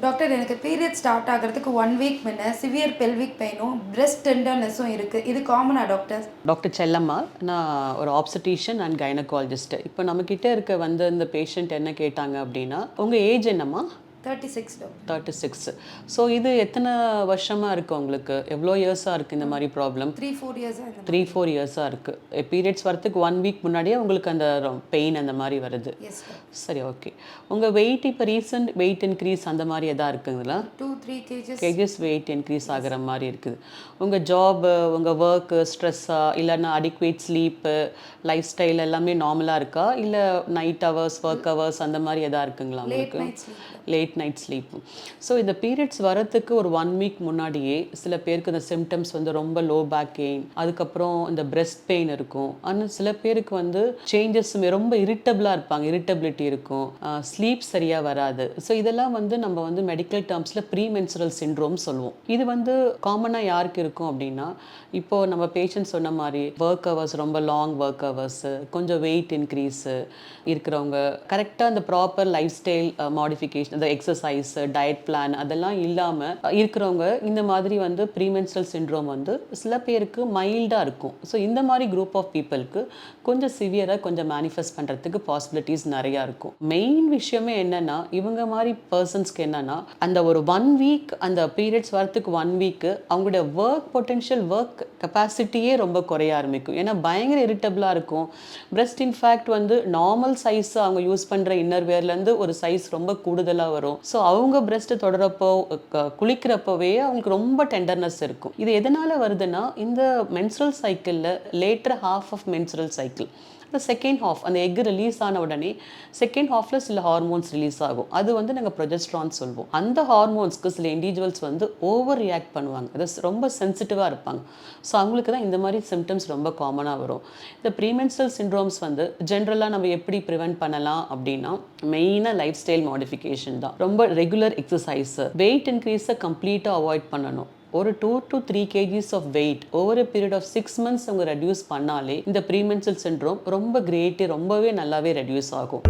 Doctor எனக்கு period start ஆகிறதுக்கு 1 week முன்ன சிவியர் பெல்விக் பெயினும் பிரெஸ்ட் டெண்டர்னஸும் இருக்குது. இது காமனா டாக்டர்? டாக்டர் செல்லம்மா, நான் ஒரு ஆப்ஸ்டீஷியன் அண்ட் கைனகாலஜிஸ்ட். இப்போ நம்மக்கிட்ட இருக்க இந்த பேஷண்ட் என்ன கேட்டாங்க அப்படின்னா, உங்கள் ஏஜ் என்னம்மா? 36 டாக்டர். 36. ஸோ இது எத்தனை வருஷமாக இருக்குது உங்களுக்கு? எவ்வளோ இயர்ஸாக இருக்குது இந்த மாதிரி ப்ராப்ளம்? 3-4 இயர்ஸாக 3-4 இயர்ஸாக இருக்குது. பீரியட்ஸ் வரத்துக்கு 1 வீக் முன்னாடியே உங்களுக்கு அந்த பெயின் அந்த மாதிரி வருது. எஸ் சரி, ஓகே. உங்கள் வெயிட் இப்போ ரீசன்ட் வெயிட் இன்க்ரீஸ் அந்த மாதிரி எதாவது இருக்குங்களா? 2-3 கேஜஸ் வெயிட் இன்க்ரீஸ் ஆகிற மாதிரி இருக்குது. உங்கள் ஜாபு, உங்கள் ஒர்க்கு, ஸ்ட்ரெஸ்ஸாக இல்லைன்னா அடிக்வேட் ஸ்லீப்பு, லைஃப் ஸ்டைல் எல்லாமே நார்மலாக இருக்கா? இல்லை நைட் ஹவர்ஸ், ஒர்க் ஹவர்ஸ் அந்த மாதிரி எதாவது இருக்குங்களா உங்களுக்கு? Late night sleep. ஸோ இந்த பீரியட்ஸ் வரத்துக்கு ஒரு 1 வீக் முன்னாடியே சில பேருக்கு இந்த சிம்டம்ஸ் ரொம்ப லோ பேக் பெயின், அதுக்கப்புறம் இந்த பிரெஸ்ட் பெயின் இருக்கும். ஆனால் சில பேருக்கு சேஞ்சஸ் ரொம்ப இரிட்டபிளாக இருப்பாங்க, இரிட்டபிலிட்டி இருக்கும், ஸ்லீப் சரியாக வராது. ஸோ இதெல்லாம் நம்ம மெடிக்கல் டேர்ம்ஸில் ப்ரீமென்சுரல் சிண்ட்ரோம் சொல்லுவோம். இது காமனாக யாருக்கு இருக்கும் அப்படின்னா, இப்போது நம்ம பேஷண்ட் சொன்ன மாதிரி ஒர்க் ஹவர்ஸ், ரொம்ப லாங் ஒர்க் ஹவர்ஸு, கொஞ்சம் வெயிட் இன்க்ரீஸு இருக்கிறவங்க, கரெக்டாக அந்த ப்ராப்பர் லைஃப் ஸ்டைல் மாடிஃபிகேஷன், அந்த எக்ஸசைஸ், டயட் பிளான் அதெல்லாம் இல்லாமல் இருக்கிறவங்க இந்த மாதிரி ப்ரீமென்ஸ்ட்ரல் சிண்ட்ரோம் சில பேருக்கு மைல்டாக இருக்கும். ஸோ இந்த மாதிரி குரூப் ஆஃப் பீப்புளுக்கு கொஞ்சம் சிவியராக கொஞ்சம் மேனிஃபெஸ்ட் பண்ணுறதுக்கு பாசிபிலிட்டிஸ் நிறையா இருக்கும். மெயின் விஷயமே என்னென்னா, இவங்க மாதிரி பர்சன்ஸ்க்கு என்னென்னா, அந்த ஒரு 1 வீக் அந்த பீரியட்ஸ் வரத்துக்கு 1 வீக்கு அவங்களுடைய ஒர்க் கெப்பாசிட்டியே ரொம்ப குறைய ஆரம்பிக்கும். ஏன்னா பயங்கர இரிட்டபிளாக இருக்கும். பிரெஸ்ட் இன்ஃபேக்ட் நார்மல் சைஸ் அவங்க யூஸ் பண்ணுற இன்னர்வேர்லேருந்து ஒரு சைஸ் ரொம்ப கூடுதலாக வரும். ஸோ அவங்க பிரெஸ்ட்டு தொடரப்போ, குளிக்கிறப்போவே அவங்களுக்கு ரொம்ப டெண்டர்னஸ் இருக்கும். இது எதனால் வருதுன்னா, இந்த மென்ஸ்ட்ரல் சைக்கிளில் later half of menstrual cycle, அந்த செகண்ட் ஹாஃப், அந்த எக் ரிலீஸ் ஆன உடனே செகண்ட் ஹாஃபில் சில ஹார்மோன்ஸ் ரிலீஸ் ஆகும். அது நாங்கள் ப்ரொஜெஸ்ட்ரான் சொல்வோம். அந்த ஹார்மோன்ஸ்க்கு சில இண்டிவிஜுவல்ஸ் ஓவர் ரியாக்ட் பண்ணுவாங்க. அது ரொம்ப சென்சிட்டிவாக இருப்பாங்க. ஸோ அவங்களுக்கு தான் இந்த மாதிரி சிம்டம்ஸ் ரொம்ப காமனாக வரும். இந்த ப்ரீமென்ஸ்ட்ரல் சிண்ட்ரோம்ஸ் ஜென்ரலாக நம்ம எப்படி ப்ரிவென்ட் பண்ணலாம் அப்படின்னா, மெயினாக லைஃப் ஸ்டைல் மாடிஃபிகேஷன் தான். ரொம்ப ரெகுலர் எக்ஸசைஸு, வெயிட் இன்க்ரீஸை கம்ப்ளீட்டாக அவாய்ட் பண்ணணும். ஒரு 2 to 3 kgs of weight over period of 6 months அவங்க ரெடியூஸ் பண்ணாலே இந்த ப்ரீமென்ஸ்ட்ரல் சிண்ட்ரோம் ரொம்பவே நல்லாவே ரெடியூஸ் ஆகும்.